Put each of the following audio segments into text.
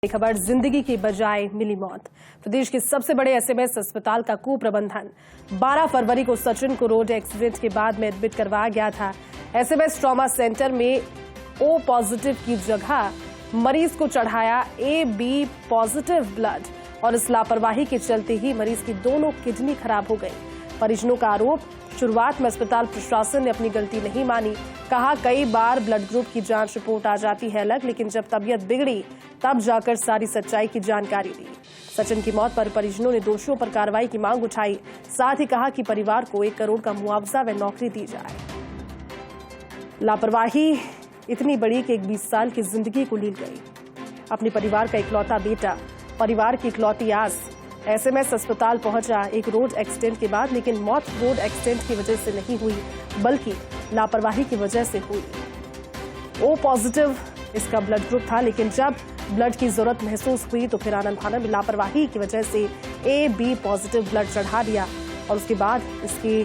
खबर जिंदगी की बजाय मिली मौत। प्रदेश के सबसे बड़े एसएमएस अस्पताल का कुप्रबंधन। 12 फरवरी को सचिन को रोड एक्सीडेंट के बाद में एडमिट करवाया गया था। एसएमएस ट्रॉमा सेंटर में ओ पॉजिटिव की जगह मरीज को चढ़ाया AB पॉजिटिव ब्लड और इस लापरवाही के चलते ही मरीज की दोनों किडनी खराब हो गई। परिजनों का आरोप, शुरुआत में अस्पताल प्रशासन ने अपनी गलती नहीं मानी। कहा कई बार ब्लड ग्रुप की जांच रिपोर्ट आ जाती है अलग, लेकिन जब तबीयत बिगड़ी तब जाकर सारी सच्चाई की जानकारी दी। सचिन की मौत पर परिजनों ने दोषियों पर कार्रवाई की मांग उठाई। साथ ही कहा कि परिवार को 1 करोड़ का मुआवजा व नौकरी दी जाए। लापरवाही इतनी बड़ी कि एक 20 साल की जिंदगी को लील गई। अपने परिवार का इकलौता बेटा, परिवार की इकलौती आस एसएमएस अस्पताल पहुंचा एक रोड एक्सीडेंट के बाद, लेकिन मौत रोड एक्सीडेंट की वजह से नहीं हुई बल्कि लापरवाही की वजह से हुई। ओ पॉजिटिव इसका ब्लड ग्रुप था, लेकिन जब ब्लड की जरूरत महसूस हुई तो फिर आनंद फानन में लापरवाही की वजह से AB पॉजिटिव ब्लड चढ़ा दिया और उसके बाद इसकी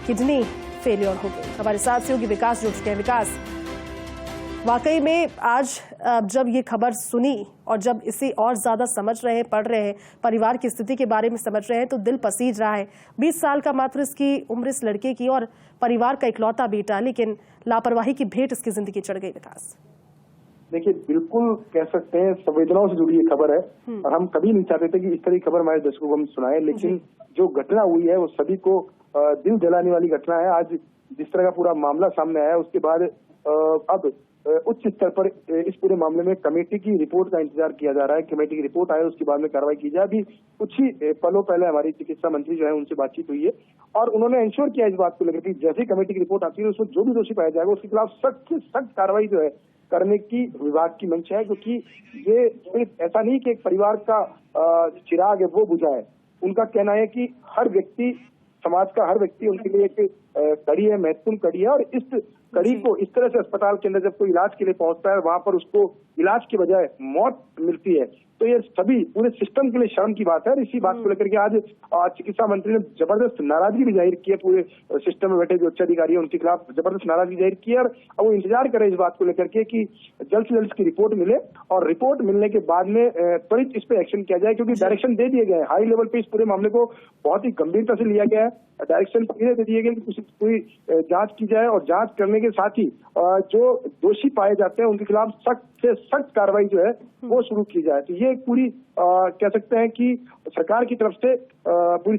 किडनी फेलियर हो गई। हमारे साथ सहयोगी विकास जुड़ चुके हैं। विकास, वाकई में आज जब ये खबर सुनी और जब इसे और ज्यादा समझ रहे हैं, पढ़ रहे हैं, परिवार की स्थिति के बारे में समझ रहे हैं तो दिल पसीज रहा है। 20 साल का मात्र इसकी उम्र इस लड़के की और परिवार का इकलौता बेटा, लेकिन लापरवाही की भेंट इसकी जिंदगी चढ़ गई। विकास, देखिए, बिल्कुल कह सकते हैं संवेदनाओं से जुड़ी ये खबर है और हम कभी नहीं चाहते थे कि इस तरह की खबर हमारे दर्शकों को हम सुनाएं, लेकिन जो घटना हुई है वो सभी को दिल जलाने वाली घटना है। आज जिस तरह का पूरा मामला सामने आया उसके बाद अब उच्च स्तर पर इस पूरे मामले में कमेटी की रिपोर्ट का इंतजार किया जा रहा है। कमेटी की रिपोर्ट आए उसके बाद में कार्रवाई की जाए। अभी कुछ ही पलों पहले हमारी चिकित्सा मंत्री जो है उनसे बातचीत हुई है और उन्होंने इंश्योर किया इस बात को लेकर कि जैसे कमेटी की रिपोर्ट आती है उसमें जो भी दोषी पाया जाएगा उसके खिलाफ सख्त से सख्त कार्रवाई जो है करने की विभाग की मंशा है, क्योंकि ये सिर्फ ऐसा नहीं कि एक परिवार का चिराग है वो बुझा है। उनका कहना है कि हर व्यक्ति, समाज का हर व्यक्ति उनके लिए एक कड़ी है, महत्वपूर्ण कड़ी है और इस कड़ी को इस तरह से अस्पताल के अंदर जब कोई इलाज के लिए पहुंचता है वहां पर उसको इलाज के बजाय मौत मिलती है तो ये सभी पूरे सिस्टम के लिए शर्म की बात है। और इसी बात को लेकर के आज चिकित्सा मंत्री ने जबरदस्त नाराजगी भी जाहिर की है। पूरे सिस्टम में बैठे जो उच्च अधिकारी है उनके खिलाफ जबरदस्त नाराजगी जाहिर की है और वो इंतजार करे इस बात को लेकर के कि जल्द से जल्द इसकी रिपोर्ट मिले और रिपोर्ट मिलने के बाद में त्वरित इस पे एक्शन किया जाए, क्योंकि डायरेक्शन दे दिए गए हैं। हाई लेवल पे इस पूरे मामले को बहुत ही गंभीरता से लिया गया है। डायरेक्शन पहले दे दिए गए कि कोई जांच की जाए और जांच करने के साथ ही जो दोषी पाए जाते हैं उनके खिलाफ सख्त से सख्त कार्रवाई जो है वो शुरू की जाए। तो ये पूरी कह सकते हैं कि सरकार की तरफ से पूरी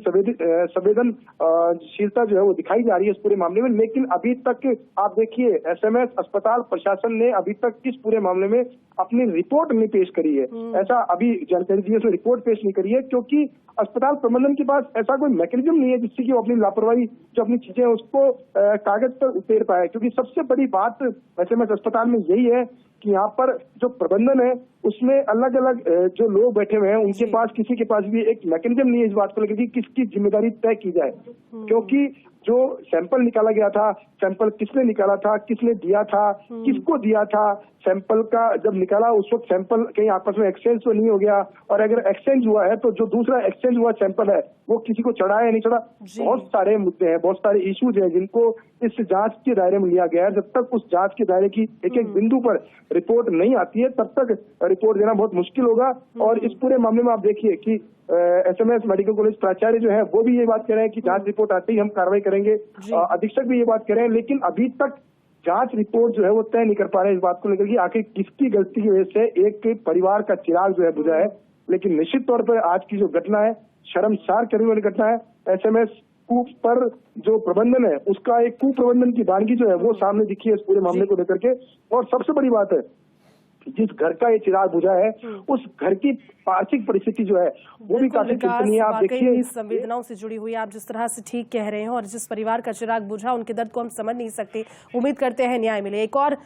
संवेदनशीलता जो है वो दिखाई जा रही है इस पूरे मामले में। लेकिन अभी तक आप देखिए एसएमएस अस्पताल प्रशासन ने अभी तक इस पूरे मामले में अपनी रिपोर्ट नहीं पेश करी है। ऐसा अभी जानकारी दी है, उसमें रिपोर्ट पेश नहीं करी है क्योंकि अस्पताल प्रबंधन के पास ऐसा कोई मैकेनिज्म नहीं है जिससे कि वो अपनी लापरवाही जो अपनी चीजें उसको कागज पर उतार पाए। क्योंकि सबसे बड़ी बात एसएमएस अस्पताल में यही है कि यहाँ पर जो प्रबंधन है उसमें अलग अलग जो लोग बैठे हुए हैं उनके पास किसी के पास भी एक मैकेनिज्म नहीं है इस बात को लेकर कि किसकी जिम्मेदारी तय की जाए। क्योंकि जो सैंपल निकाला गया था, सैंपल किसने निकाला था, किसने दिया था, किसको दिया था, सैंपल का जब निकाला उस वक्त सैंपल कहीं आपस में एक्सचेंज तो नहीं हो गया, और अगर एक्सचेंज हुआ है तो जो दूसरा एक्सचेंज हुआ सैंपल है वो किसी को चढ़ा या नहीं चढ़ा। बहुत सारे मुद्दे हैं, बहुत सारे इश्यूज हैं जिनको इस जांच के दायरे में लिया गया है। जब तक उस जांच के दायरे की एक एक बिंदु पर रिपोर्ट नहीं आती है तब तक रिपोर्ट देना बहुत मुश्किल होगा। और इस पूरे मामले में आप देखिए कि एसएमएस मेडिकल कॉलेज प्राचार्य जो है वो भी ये बात कह रहे हैं कि जांच रिपोर्ट आते ही हम कार्रवाई करेंगे। अधीक्षक भी ये बात कह रहे हैं, लेकिन अभी तक जांच रिपोर्ट जो है वो तय नहीं कर पा रहे हैं इस बात को लेकर कि आखिर किसकी गलती की वजह से एक परिवार का चिराग जो है बुझा है। लेकिन निश्चित तौर पर आज की जो घटना है शर्मसार करने वाली घटना है। एसएमएस पर जो प्रबंधन है उसका एक कुप्रबंधन की वानगी जो है वो सामने दिखी है इस पूरे मामले को लेकर के। और सबसे बड़ी बात है जिस घर का ये चिराग बुझा है उस घर की आर्थिक परिस्थिति जो है वो भी काफी चिंतनीय है। आप देखिए संवेदनाओं से जुड़ी हुई आप जिस तरह से ठीक कह रहे हैं और जिस परिवार का चिराग बुझा उनके दर्द को हम समझ नहीं सकते। उम्मीद करते हैं न्याय मिले। एक और